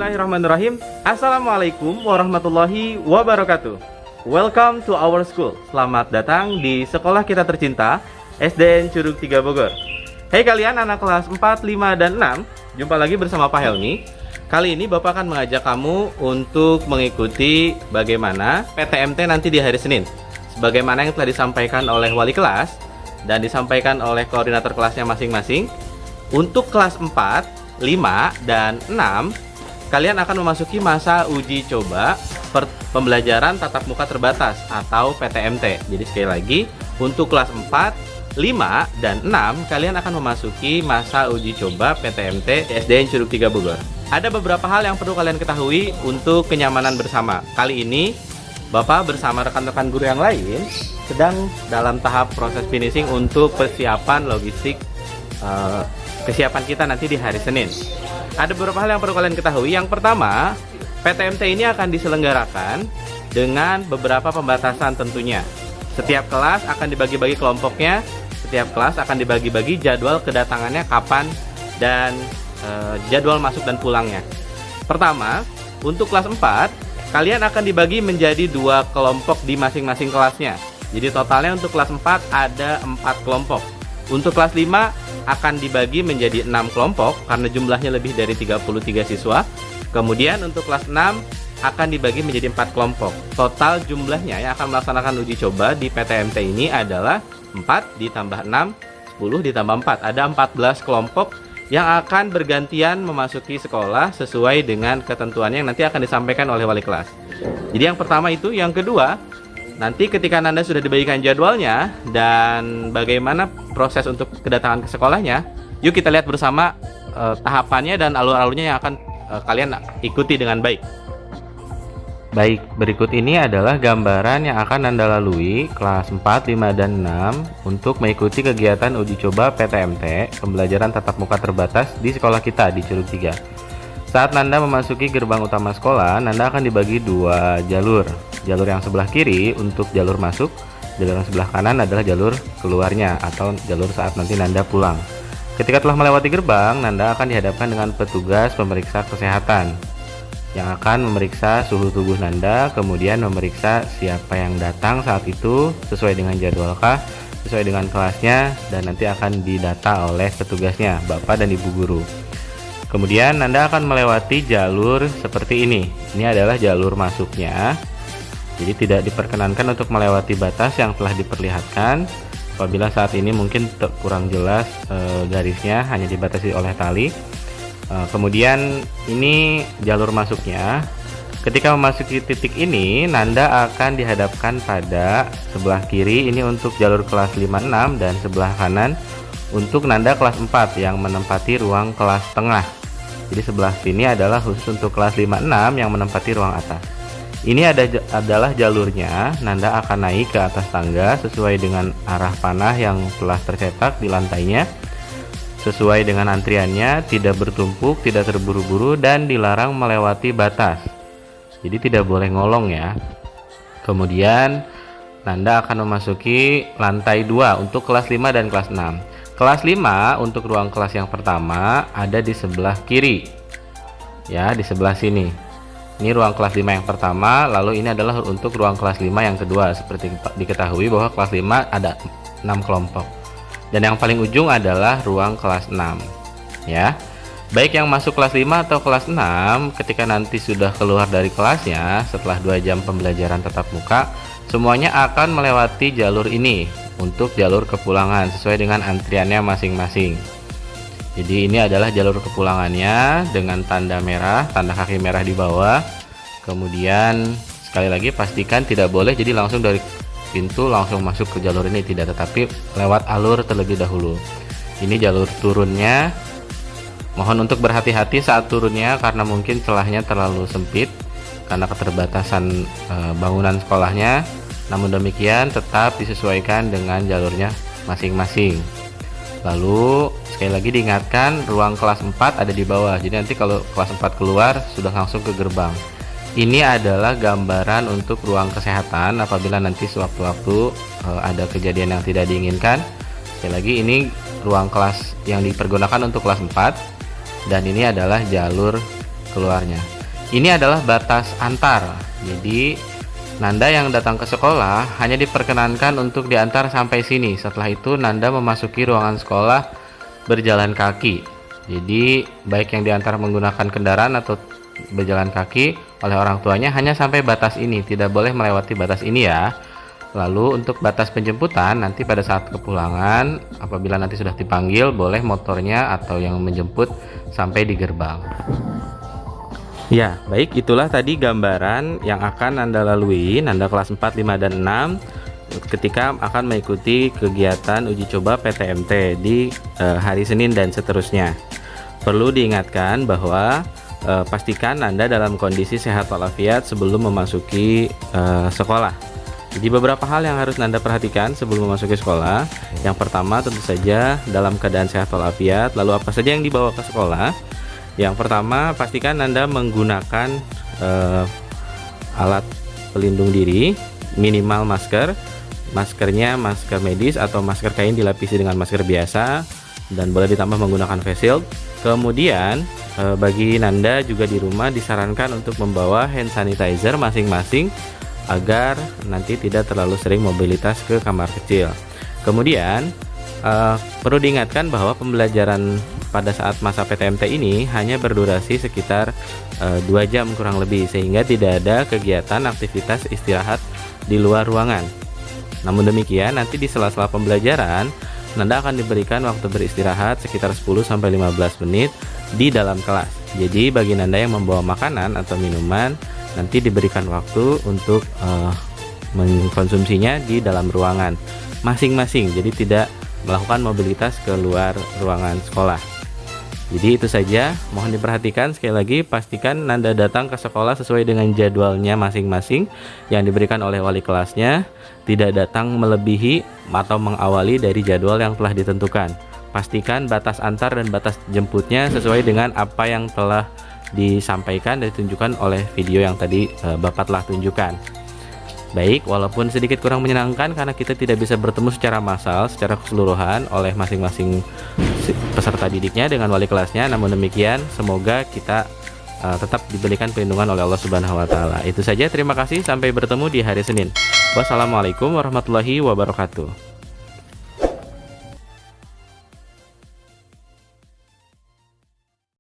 Bismillahirrahmanirrahim. Assalamualaikum warahmatullahi wabarakatuh. Welcome to our school. Selamat datang di sekolah kita tercinta, SDN Curug 3 Bogor. Hey kalian anak kelas 4, 5, dan 6. Jumpa lagi bersama Pak Helmi. Kali ini Bapak akan mengajak kamu untuk mengikuti bagaimana PTMT nanti di hari Senin. Sebagaimana yang telah disampaikan oleh wali kelas dan disampaikan oleh koordinator kelasnya masing-masing. Untuk kelas 4, 5, dan 6, kalian akan memasuki masa uji coba pembelajaran tatap muka terbatas atau PTMT. Jadi sekali lagi, untuk kelas 4, 5, dan 6, kalian akan memasuki masa uji coba PTMT SDN Curug 3 Bogor. Ada beberapa hal yang perlu kalian ketahui untuk kenyamanan bersama. Kali ini, Bapak bersama rekan-rekan guru yang lain sedang dalam tahap proses finishing untuk persiapan logistik kesiapan kita nanti di hari Senin. Ada beberapa hal yang perlu kalian ketahui. Yang pertama, PTMT ini akan diselenggarakan dengan beberapa pembatasan tentunya. Setiap kelas akan dibagi-bagi kelompoknya, setiap kelas akan dibagi-bagi jadwal kedatangannya kapan dan jadwal masuk dan pulangnya. Pertama, untuk kelas 4, kalian akan dibagi menjadi 2 kelompok di masing-masing kelasnya. Jadi totalnya untuk kelas 4 ada 4 kelompok. Untuk kelas 5 akan dibagi menjadi 6 kelompok karena jumlahnya lebih dari 33 siswa. Kemudian untuk kelas 6 akan dibagi menjadi 4 kelompok. Total jumlahnya yang akan melaksanakan uji coba di PTMT ini adalah 4 ditambah 6, 10 ditambah 4. Ada 14 kelompok yang akan bergantian memasuki sekolah sesuai dengan ketentuannya yang nanti akan disampaikan oleh wali kelas. Jadi yang pertama itu. Yang kedua, nanti ketika Anda sudah dibagikan jadwalnya dan bagaimana proses untuk kedatangan ke sekolahnya, yuk kita lihat bersama tahapannya dan alur-alurnya yang akan kalian ikuti dengan baik. Baik, berikut ini adalah gambaran yang akan Anda lalui kelas 4, 5, dan 6 untuk mengikuti kegiatan uji coba PTMT, pembelajaran tatap muka terbatas di sekolah kita di Curug 3. Saat Nanda memasuki gerbang utama sekolah, Nanda akan dibagi 2 jalur. Jalur yang sebelah kiri untuk jalur masuk, jalur yang sebelah kanan adalah jalur keluarnya atau jalur saat nanti Nanda pulang. Ketika telah melewati gerbang, Nanda akan dihadapkan dengan petugas pemeriksa kesehatan yang akan memeriksa suhu tubuh Nanda, kemudian memeriksa siapa yang datang saat itu sesuai dengan jadwalkah, sesuai dengan kelasnya, dan nanti akan didata oleh petugasnya, Bapak dan Ibu guru. Kemudian Nanda akan melewati jalur seperti ini. Ini adalah jalur masuknya. Jadi tidak diperkenankan untuk melewati batas yang telah diperlihatkan. Apabila saat ini mungkin kurang jelas garisnya, hanya dibatasi oleh tali. Kemudian ini jalur masuknya. Ketika memasuki titik ini, Nanda akan dihadapkan pada sebelah kiri ini untuk jalur kelas 5-6 dan sebelah kanan untuk Nanda kelas 4 yang menempati ruang kelas tengah. Jadi sebelah sini adalah khusus untuk kelas 5-6 yang menempati ruang atas. Ini adalah jalurnya. Nanda akan naik ke atas tangga sesuai dengan arah panah yang telah tercetak di lantainya. Sesuai dengan antriannya, tidak bertumpuk, tidak terburu-buru, dan dilarang melewati batas. Jadi tidak boleh ngolong ya. Kemudian Nanda akan memasuki lantai 2 untuk kelas 5 dan kelas 6. Kelas 5 untuk ruang kelas yang pertama ada di sebelah kiri. Ya, di sebelah sini. Ini ruang kelas 5 yang pertama, lalu ini adalah untuk ruang kelas 5 yang kedua. Seperti diketahui bahwa kelas 5 ada 6 kelompok. Dan yang paling ujung adalah ruang kelas 6. Ya. Baik yang masuk kelas 5 atau kelas 6, ketika nanti sudah keluar dari kelasnya setelah 2 jam pembelajaran tatap muka, semuanya akan melewati jalur ini untuk jalur kepulangan sesuai dengan antriannya masing-masing. Jadi ini adalah jalur kepulangannya dengan tanda merah, tanda kaki merah di bawah. Kemudian sekali lagi pastikan tidak boleh jadi langsung dari pintu langsung masuk ke jalur ini, tidak, tetapi lewat alur terlebih dahulu. Ini jalur turunnya. Mohon untuk berhati-hati saat turunnya karena mungkin celahnya terlalu sempit karena keterbatasan bangunan sekolahnya. Namun demikian tetap disesuaikan dengan jalurnya masing-masing. Lalu sekali lagi diingatkan, ruang kelas 4 ada di bawah. Jadi nanti kalau kelas 4 keluar sudah langsung ke gerbang. Ini adalah gambaran untuk ruang kesehatan apabila nanti sewaktu-waktu ada kejadian yang tidak diinginkan. Sekali lagi ini ruang kelas yang dipergunakan untuk kelas 4 dan ini adalah jalur keluarnya. Ini adalah batas antar. Jadi Nanda yang datang ke sekolah hanya diperkenankan untuk diantar sampai sini. Setelah itu Nanda memasuki ruangan sekolah berjalan kaki. Jadi baik yang diantar menggunakan kendaraan atau berjalan kaki oleh orang tuanya hanya sampai batas ini, tidak boleh melewati batas ini ya. Lalu untuk batas penjemputan nanti pada saat kepulangan, apabila nanti sudah dipanggil, boleh motornya atau yang menjemput sampai di gerbang. Ya, baik, itulah tadi gambaran yang akan Anda lalui, Nanda kelas 4, 5, dan 6 ketika akan mengikuti kegiatan uji coba PTMT di hari Senin dan seterusnya. Perlu diingatkan bahwa pastikan Anda dalam kondisi sehat walafiat sebelum memasuki sekolah. Jadi beberapa hal yang harus Nanda perhatikan sebelum memasuki sekolah. Yang pertama tentu saja dalam keadaan sehat walafiat. Lalu apa saja yang dibawa ke sekolah? Yang pertama, pastikan Anda menggunakan alat pelindung diri, minimal masker. Maskernya masker medis atau masker kain dilapisi dengan masker biasa, dan boleh ditambah menggunakan face shield. Kemudian bagi Nanda juga di rumah disarankan untuk membawa hand sanitizer masing-masing agar nanti tidak terlalu sering mobilitas ke kamar kecil. Kemudian perlu diingatkan bahwa pembelajaran pada saat masa PTMT ini hanya berdurasi sekitar 2 jam kurang lebih, sehingga tidak ada kegiatan aktivitas istirahat di luar ruangan. Namun demikian, nanti di sela-sela pembelajaran Nanda akan diberikan waktu beristirahat sekitar 10-15 menit di dalam kelas. Jadi bagi Nanda yang membawa makanan atau minuman, nanti diberikan waktu untuk mengkonsumsinya di dalam ruangan masing-masing, jadi tidak melakukan mobilitas ke luar ruangan sekolah. Jadi itu saja, mohon diperhatikan. Sekali lagi, pastikan Nanda datang ke sekolah sesuai dengan jadwalnya masing-masing yang diberikan oleh wali kelasnya, tidak datang melebihi atau mengawali dari jadwal yang telah ditentukan. Pastikan batas antar dan batas jemputnya sesuai dengan apa yang telah disampaikan dan ditunjukkan oleh video yang tadi Bapak telah tunjukkan. Baik, walaupun sedikit kurang menyenangkan karena kita tidak bisa bertemu secara massal, secara keseluruhan oleh masing-masing peserta didiknya dengan wali kelasnya, namun demikian semoga kita tetap diberikan perlindungan oleh Allah Subhanahu wa Ta'ala. Itu saja, terima kasih, sampai bertemu di hari Senin. Wassalamualaikum warahmatullahi wabarakatuh.